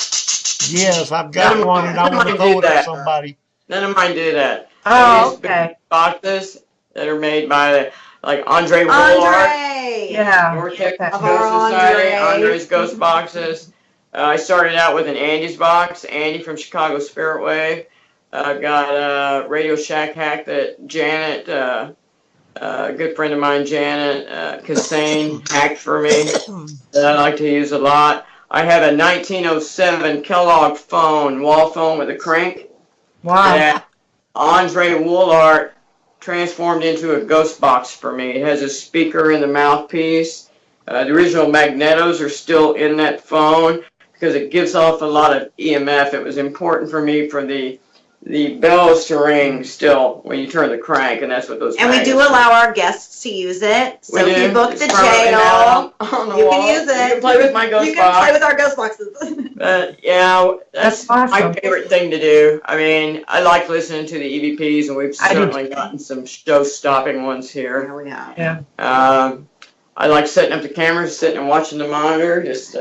Yes, I've got one and I want to throw it at somebody. None of mine do that. Oh, I use big okay. boxes that are made by like Andre Woolard. Andre! Yeah. North Texas Okay. Ghost Our Society, Andre. Andre's Ghost Boxes. I started out with an Andy's box, Andy from Chicago Spirit Wave. I've got Radio Shack Hack that Janet, a good friend of mine, Janet Cassane, hacked for me that I like to use a lot. I have a 1907 Kellogg phone, wall phone with a crank. Wow. That Andre Woolard transformed into a ghost box for me. It has a speaker in the mouthpiece. The original magnetos are still in that phone because it gives off a lot of EMF. It was important for me for the bells to ring still when you turn the crank, and that's what those. And we do allow our guests to use it. So if you book the jail, you can use it. You can play with my ghost You can box. play with our ghost boxes. Yeah, that's awesome. my favorite thing to do. I mean, I like listening to the EVPs, and we've certainly gotten some show-stopping ones here. There we go. Yeah. I like setting up the cameras, sitting and watching the monitor, just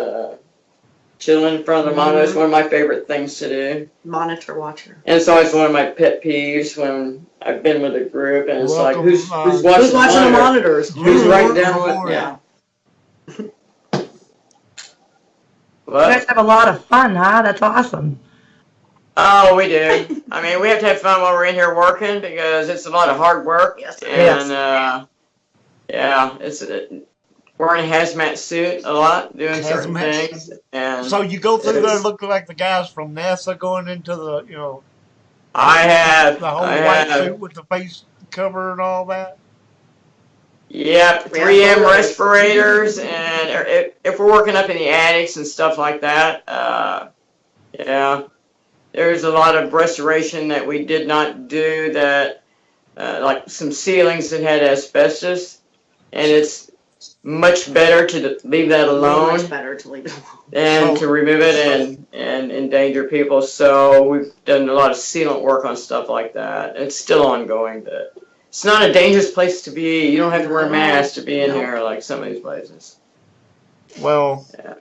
chilling in front of the monitor. It's one of my favorite things to do. Monitor watcher. And it's always one of my pet peeves when I've been with a group, and it's Welcome, like, who's Who's watching watching the monitor? monitors? Who's writing down Lord. what? Yeah. You What? guys have a lot of fun, huh? That's awesome. Oh, we do. I mean, we have to have fun while we're in here working because it's a lot of hard work. Yes, it And, yeah, it's wearing a hazmat suit a lot, doing certain Hazmat. things. And So you go through there Yes. looking like the guys from NASA going into the, I have. The whole I white have. suit with the face cover and all that. Yep, 3M respirators, and if we're working up in the attics and stuff like that, yeah, there's a lot of restoration that we did not do that, like some ceilings that had asbestos, and it's much better to leave that alone Much better to leave it alone. than to remove it and endanger people. So we've done a lot of sealant work on stuff like that. It's still ongoing, but it's not a dangerous place to be. You don't have to wear a mask to be in here like some of these places. Well, Yeah.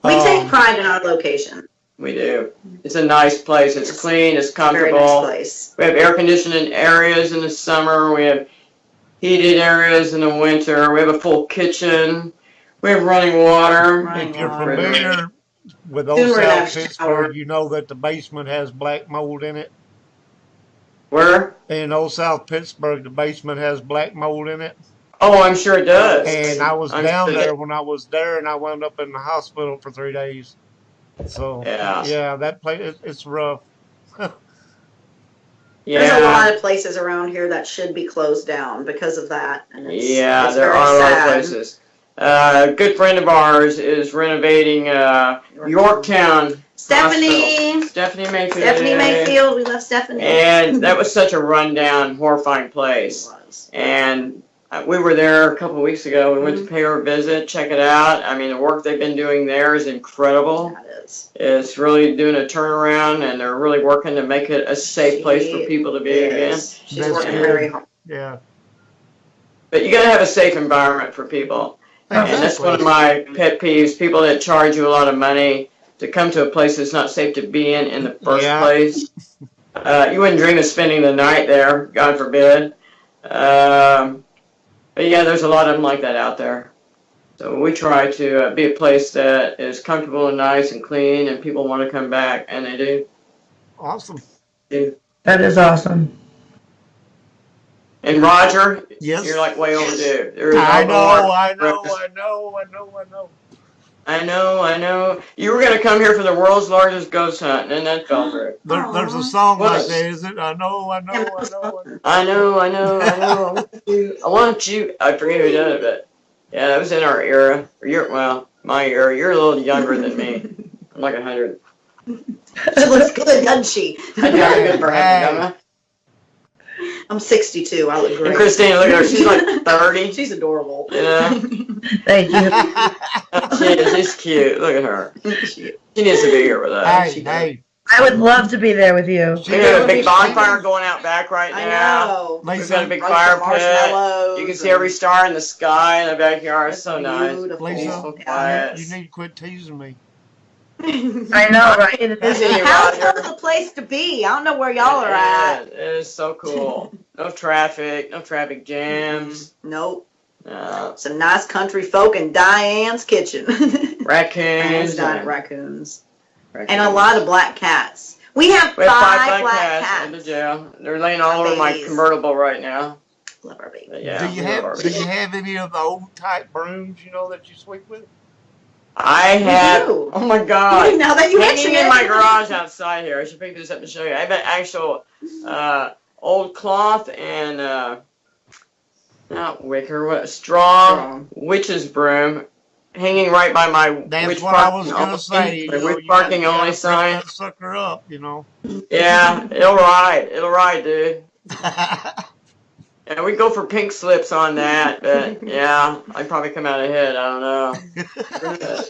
We take pride in our location. We do. It's a nice place. It's clean. It's Very comfortable. nice place. We have air conditioning areas in the summer. We have heated areas in the winter. We have a full kitchen. We have running water. if you're familiar with Old South Pittsburgh, you know that the basement has black mold in it. Where? In Old South Pittsburgh, the basement has black mold in it. Oh, I'm sure it does. And I was I'm down sure there when I was there, and I wound up in the hospital for 3 days. So, Yeah. that place, it's rough. There's a Yeah. lot of places around here that should be closed down because of that. And Yeah, it's there very are a lot of sad. places. A good friend of ours is renovating Yorktown Stephanie. Hospital. Stephanie Mayfield. Stephanie Mayfield. We love Stephanie. And that was such a rundown, horrifying place. It was. And we were there a couple of weeks ago. We went to pay her a visit, check it out. I mean, the work they've been doing there is incredible. That is. It's really doing a turnaround, and they're really working to make it a safe place for people to be again. She's That's working good. very hard. Yeah. But you got to have a safe environment for people. And that's one of my pet peeves, people that charge you a lot of money to come to a place that's not safe to be in the first place. You wouldn't dream of spending the night there, God forbid. But yeah, there's a lot of them like that out there. So we try to be a place that is comfortable and nice and clean, and people want to come back, and they do. Awesome. That is awesome. And Roger, Yes. you're like way overdue. There is I no know, more- I know, I know, I know, I know. I know. You were going to come here for the world's largest ghost hunt, and that fell through. There's a song What? like that, is it? I know, I know, I know. I know. I want you. I forget who did it, but yeah, that was in our era. Well, my era. You're a little younger than me. I'm like 100. She looks good, doesn't she? I do have a good brain, don't I? I'm 62. I look And great. Christina, look at her. She's like 30. She's adorable. Yeah, Thank you. she is. She's cute. Look at her. She needs to be here with us. Hey, hey. I would love to be there with you. We have a big bonfire going out back right I now. know. We've got a big Roast fire the pit. marshmallows You can see every star in the sky in the backyard. It's so nice. Beautiful. Lisa, Peaceful, Yeah. quiet. You need to quit teasing me. I know, right? It is. Busy, How's Roger. the place to be? I don't know where y'all are at. It is so cool. No traffic jams. Nope. No Some nice country folk in Diane's kitchen. raccoons. Raccoons. And a lot of black cats. We have We have five five black cats cats. in the jail. They're laying all over my Babies. convertible right now. Love our baby. But yeah, do you we love our have babies. any of the old type brooms, that you sweep with? I have. do. Oh my God. Now that you mention Hanging in it. my garage outside here. I should pick this up and show you. I have an actual old cloth and not wicker, what straw witch's broom hanging right by my That's witch what I parking was going to only- say. my witch You parking gotta only pick sign. that sucker up, Yeah, it'll ride. It'll ride, dude. Yeah, we go for pink slips on that, but yeah, I'd probably come out ahead. I don't know.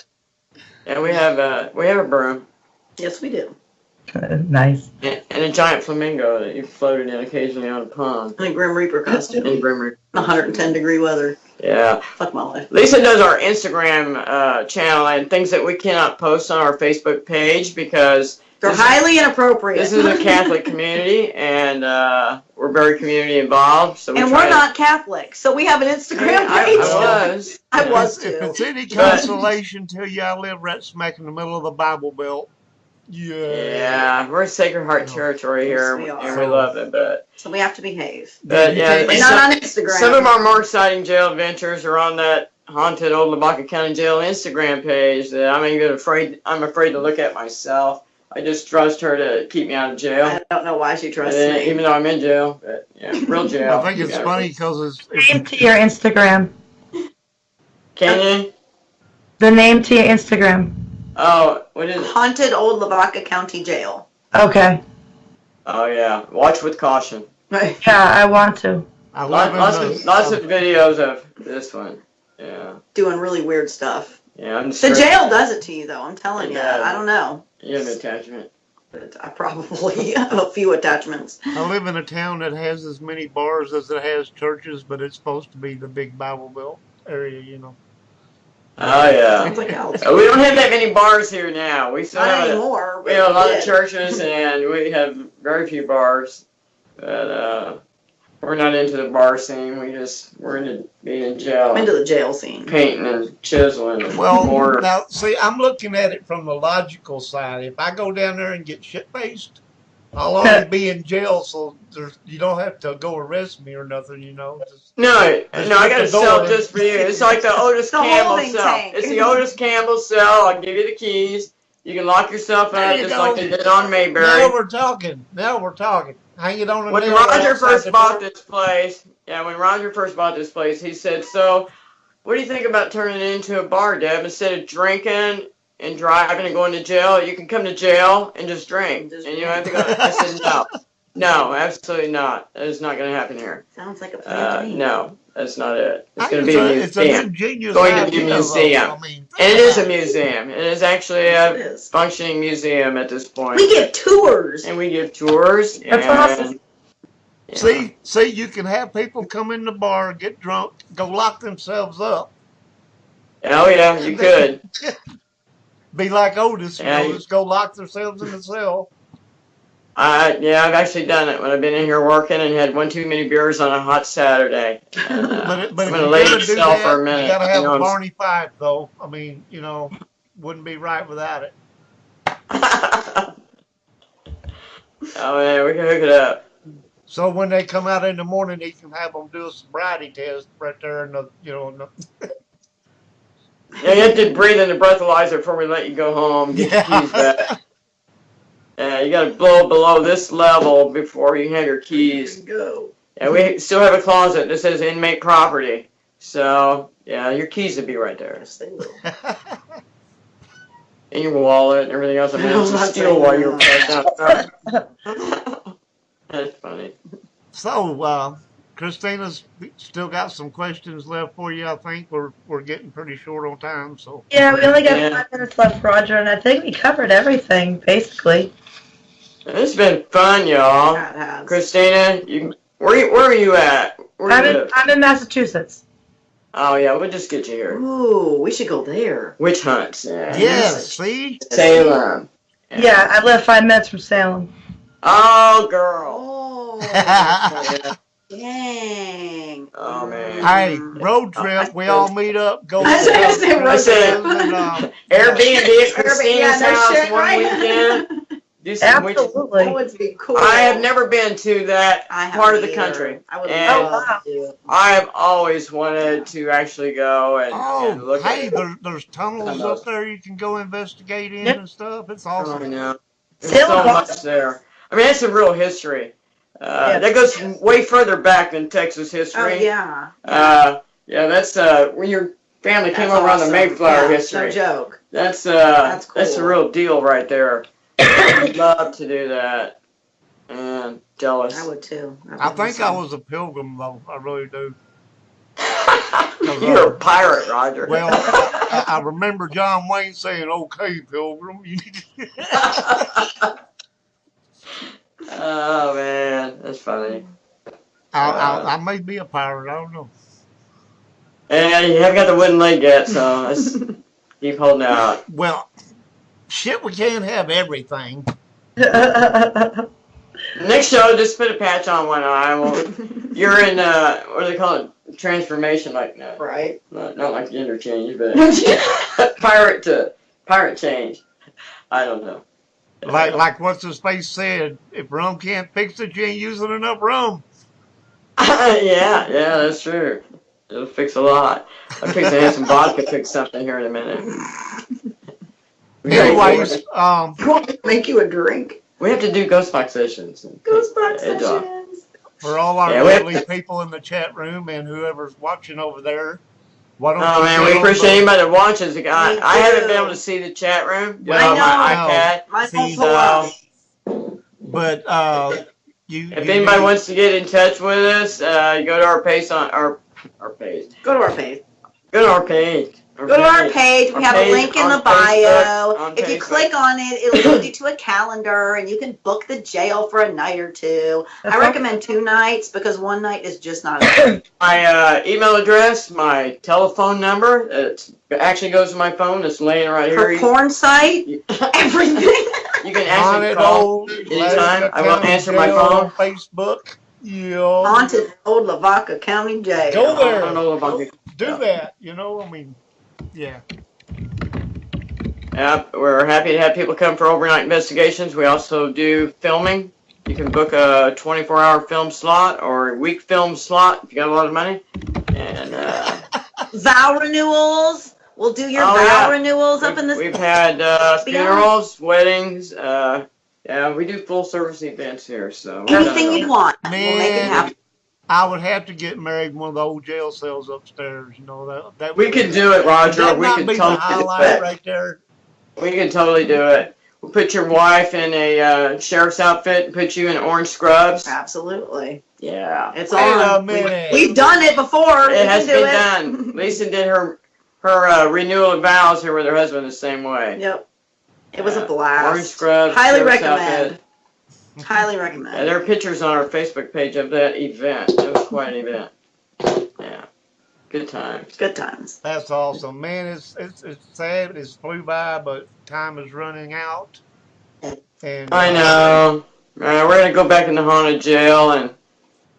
Yeah, we have a broom Yes, we do. Nice. and a giant flamingo that you floated in occasionally on a pond. And a Grim Reaper costume. In Grim Reaper. 110 degree weather. Yeah. Fuck my life. Lisa does our Instagram channel and things that we cannot post on our Facebook page because They're highly inappropriate. this is a Catholic community and we're very community involved. So and we're not Catholic, so we have an Instagram page. I was. I was If too. it's any consolation, tell you I live right smack in the middle of the Bible Belt. Yeah, we're Sacred Heart territory here, Yes, we are. and we love it. So we have to behave. But yeah, But not on Instagram. some of our more exciting jail adventures are on that haunted old Lavaca County Jail Instagram page that I'm afraid to look at myself. I just trust her to keep me out of jail. I don't know why she trusts And, me. even though I'm in jail, but yeah, real jail. I think it's funny because Name to your Instagram. Can you? The name to your Instagram. Oh, what is it? Haunted Old Lavaca County Jail. Okay. Oh yeah, watch with caution. Right. Yeah, I want to. I live in Lots of videos of this one. Yeah, Doing really weird stuff. yeah. I'm The jail does it to you, though. I'm telling you. Yeah. I don't know. You have an attachment. But I probably have a few attachments. I live in a town that has as many bars as it has churches, but it's supposed to be the big Bible Belt area, you know. Oh yeah. Sounds like hell. We don't have that many bars here now. We still Not have anymore. we have a lot but of churches and we have very few bars. But we're not into the bar scene. We're into being in jail, I'm into the jail scene. painting and chiseling. And Well, mortar. now, see, I'm looking at it from the logical side. If I go down there and get shit-faced, I'll already be in jail, so you don't have to go arrest me or nothing, you know. No, I got a cell just for you. It's like the Otis The Campbell holding cell. tank. It's the Otis Campbell cell. I'll give you the keys. You can lock yourself There up you just go. like they did on Now Mayberry. we're talking. Hang it on a When nail Roger outside first the bought door. this place, he said, "So, what do you think about turning it into a bar, Deb? Instead of drinking and driving and going to jail, you can come to jail and just drink, and you don't have to go." I said, "No, absolutely not. That is not going to happen here. Sounds like a plan to me. No, that's not it. It's I going to think be a it's an museum, ingenious going to be a idea, though. museum, I mean, and it is a museum. It is actually Yes, it a is. functioning museum at this point, We give tours. and we give tours. That's and, awesome. yeah. See, you can have people come in the bar, get drunk, go lock themselves up, Oh yeah, you could. be like Otis, Yeah, just go lock themselves in the cell. Yeah, I've actually done it when I've been in here working and had one too many beers on a hot Saturday. And, But I'm if gonna you're lay gonna the do cell that, for a minute. you gotta have you know, a Barney Fife, though. I mean, wouldn't be right without it. Oh man, we can hook it up. So when they come out in the morning, he can have them do a sobriety test right there in the. Yeah, you have to breathe in the breathalyzer before we let you go home. Get your keys back. Yeah, you got to blow below this level before you have your keys. Go. Yeah, we still have a closet that says inmate property. So yeah, your keys would be right there. Yes, they will. And your wallet and everything else. I mean, it's a steal while you were passed out. That's funny. So, Christina's still got some questions left for you. I think we're getting pretty short on time. So Yeah, we only got Yeah. 5 minutes left, Roger, and I think we covered everything, basically. It's been fun, y'all. That has. Christina, where are you at? Where do you live? I'm in Massachusetts. Oh yeah, we'll just get you here. Ooh, we should go there. Witch hunts. Yeah. yes, see, Salem. Yeah, I live 5 minutes from Salem. Oh, girl. Oh, Yeah. dang. Oh, man. hey, road trip. We all meet up. Go. I was gonna say road I said, trip. and, Airbnb at Christina's Yeah, no house shit, one right? weekend. Do some witch. Absolutely. That would be cool. I have never been to that I haven't part of the either. country. I would And love to. I have always wanted to actually go and look hey, at it. there's tunnels up there you can go investigate in Yep. and stuff. It's Oh, awesome. no. There's Salem's so much awesome. there. I mean, that's some real history. Yeah. That goes way further back than Texas Oh, history. yeah. Yeah, that's when your family came That's over on the awesome. Mayflower Yeah, history. No joke. That's That's that's the cool. real deal right there. I'd love to do that. And jealous. I would too. I think I was a pilgrim though. I really do. You're a pirate, Roger. Well, I remember John Wayne saying, "Okay, pilgrim." You need to Oh man, that's funny. I may be a pirate. I don't know. And you haven't got the wooden leg yet, so let's keep holding out. Well, shit, we can't have everything. Next show, just put a patch on one eye. Well, you're in what do they call it? Transformation, like no, Right. not like the interchange, but pirate to pirate change. I don't know. Like what's his face said, if rum can't fix it, you ain't using enough rum. yeah, that's true. It'll fix a lot. I'm fixing to have some vodka fix something here in a minute. Anyways, Make you a drink. We have to do ghost box sessions. Ghost box Yeah, sessions. for all our Yeah, lovely people in the chat room and whoever's watching over there, why don't Oh you man, tell we them appreciate about- anybody that watches. I Me haven't been too. able to see the chat room. Well, on my I iPad. Mine See, won't pull up. But you. If you anybody need- wants to get in touch with us, you go to our page on our page. Go to our page. Go to our page. Go to our page. We Our have a page link in on the bio. on If you Facebook. click on it, it'll lead you to a calendar, and you can book the jail for a night or two. I recommend 2 nights because 1 night is just not enough. My email address, my telephone number, it actually goes to my phone. It's laying right For here. porn site, You, everything. you can actually Haunted call old anytime. I will County answer my Jail phone. on Facebook. Yeah. Haunted old Lavaca County Jail. Go there. I don't know about you. Do that. I mean, yeah. Yep, we're happy to have people come for overnight investigations. We also do filming. You can book a 24-hour film slot or a week film slot if you got a lot of money. And Vow renewals. We'll do your Oh, vow yeah. renewals up in this. we've had funerals, weddings. Yeah, we do full service events here. So Anything you want. We'll Man, make it happen. I would have to get married in one of the old jail cells upstairs. That we could do it, Roger. That We might could be the totally do highlight it. right there. We can totally do it. We'll put your wife in a sheriff's outfit and put you in orange scrubs. Absolutely. Yeah. It's Wait a on. minute. We've done it before. We It has can do been it. done. Lisa did her renewal of vows here with her husband the same way. Yep. It was a Orange blast. scrubs. Highly sheriff's recommend. outfit. Highly Yeah, recommend. there are pictures on our Facebook page of that event. It was quite an event. Yeah. Good times. Good times. That's awesome, man. It's sad. It's flew by, but time is running out. And I know. We're going to go back in the haunted jail and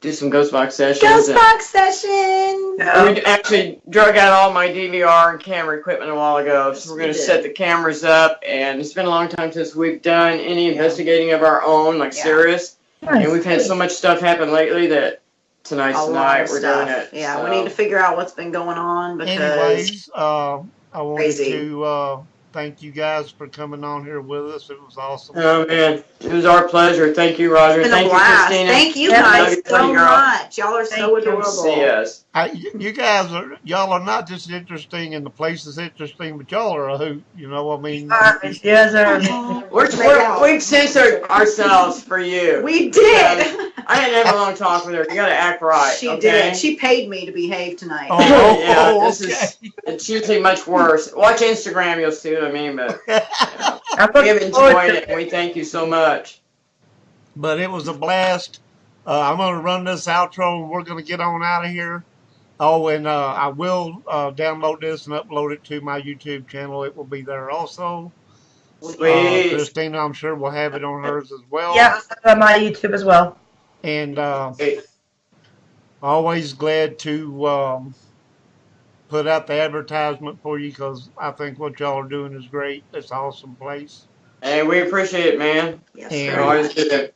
do some ghost box sessions. Ghost and- box session. We actually drug out all my DVR and camera equipment a while ago, so we're going to we did. set the cameras up, and it's been a long time since we've done any investigating of our own, like Yeah. serious, and Nice. we've had so much stuff happen lately that tonight's A the lot night of we're stuff. doing it. Yeah, so. we need to figure out what's been going on because anyways, I wanted Crazy. to thank you guys for coming on here with us. It was awesome. Oh, man, it was our pleasure. Thank you, Roger. it's been Thank a you, blast. Christina. Thank you Yeah, guys love you, so pretty girl. much. Y'all are so Thank you. Come adorable. see us. You guys y'all are not just interesting and the place is interesting, but y'all are a hoot. I mean, Yes, sir. We've censored ourselves for you. We did. I didn't have a long talk with her. You got to act right. She okay? did. She paid me to behave tonight. Oh, Yeah, this okay. It's usually much worse. Watch Instagram, you'll see what I mean, but I'm we have looking forward enjoyed to it, and we thank you so much. But it was a blast. I'm going to run this outro and we're going to get on out of here. Oh, and I will download this and upload it to my YouTube channel. It will be there also. Sweet. Christina, I'm sure will have it on hers as well. Yeah, on my YouTube as well. And Hey, always glad to put out the advertisement for you because I think what y'all are doing is great. It's an awesome place. hey, we appreciate it, man. Yes, And- We very always much. do it.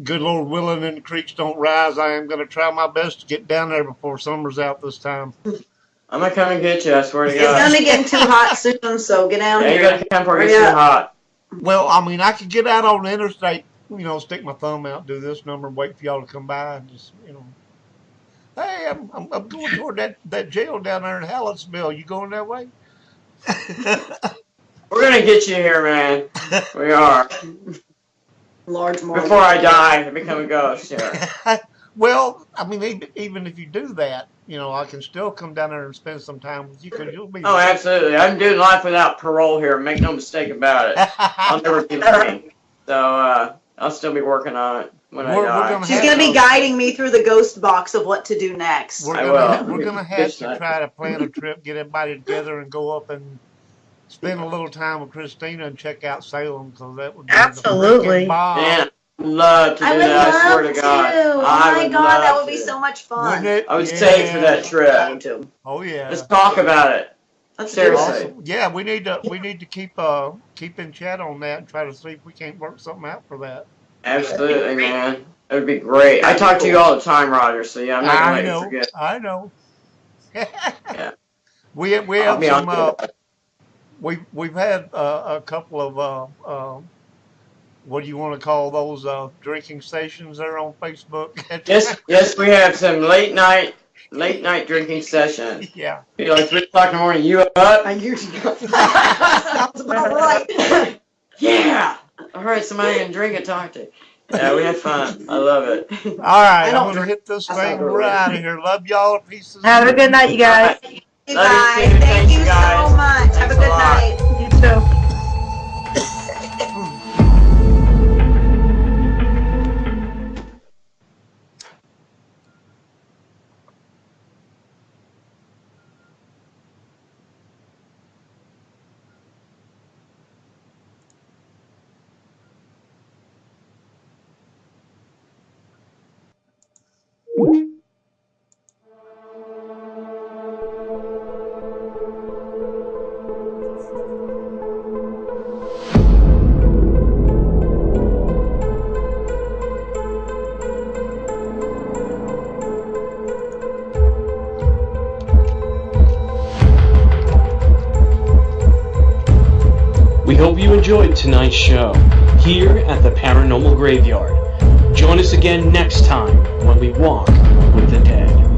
Good Lord willing and the creeks don't rise. I am going to try my best to get down there before summer's out this time. I'm going to come and get you, I swear to It's God. gonna be getting too hot soon, so get down Yeah, you here. got to come before it Hurry gets too up. hot. Well, I mean, I could get out on the interstate, stick my thumb out, do this number, and wait for y'all to come by and just, hey, I'm going toward that jail down there in Hallettsville. You going that way? We're going to get you here, man. We are. Large more. Before I die and become a ghost here. Well, I mean, even if you do that, I can still come down there and spend some time with you because you'll be. Oh, absolutely. I'm doing life without parole here. Make no mistake about it. I'll never be free. So I'll still be working on it when I We're die. gonna She's have gonna be to- guiding me through the ghost box of what to do next. We're I gonna, will. we're gonna have Good to time. try to plan a trip, get everybody together, and go up and spend a little time with Christina and check out Salem because that would be Absolutely. the freaking bomb. Man, I'd love to do I would that. I love swear to God. Oh I my would god, love that would be to. so much fun. Wouldn't it? I would save for that Going trip. to. Oh yeah. Let's talk about it. Let's Seriously. do it. Awesome. Yeah, we need to keep in chat on that and try to see if we can't work something out for that. Absolutely, man. It would be great. I talk to you all the time, Roger, so yeah, I'm not I going to let know. you forget. I know. Yeah. We I'll have be on some to it. we've had a couple of what do you want to call those drinking stations there on Facebook? Yes, we have some late night drinking session. Yeah. Be like 3 o'clock in the morning. You up? I usually go. Sounds about right. Yeah. All right, somebody can drink and talk to. Yeah, we had fun. I love it. All right, don't I'm gonna hit this That's thing. not We're out of here. Love y'all. Pieces. Have a good night, you guys. You Love you guys, too. thank Thanks, you so guys. much. Have Thanks a a good lot. night. You too. We hope you enjoyed tonight's show here at the Paranormal Graveyard. Join us again next time when we walk with the dead.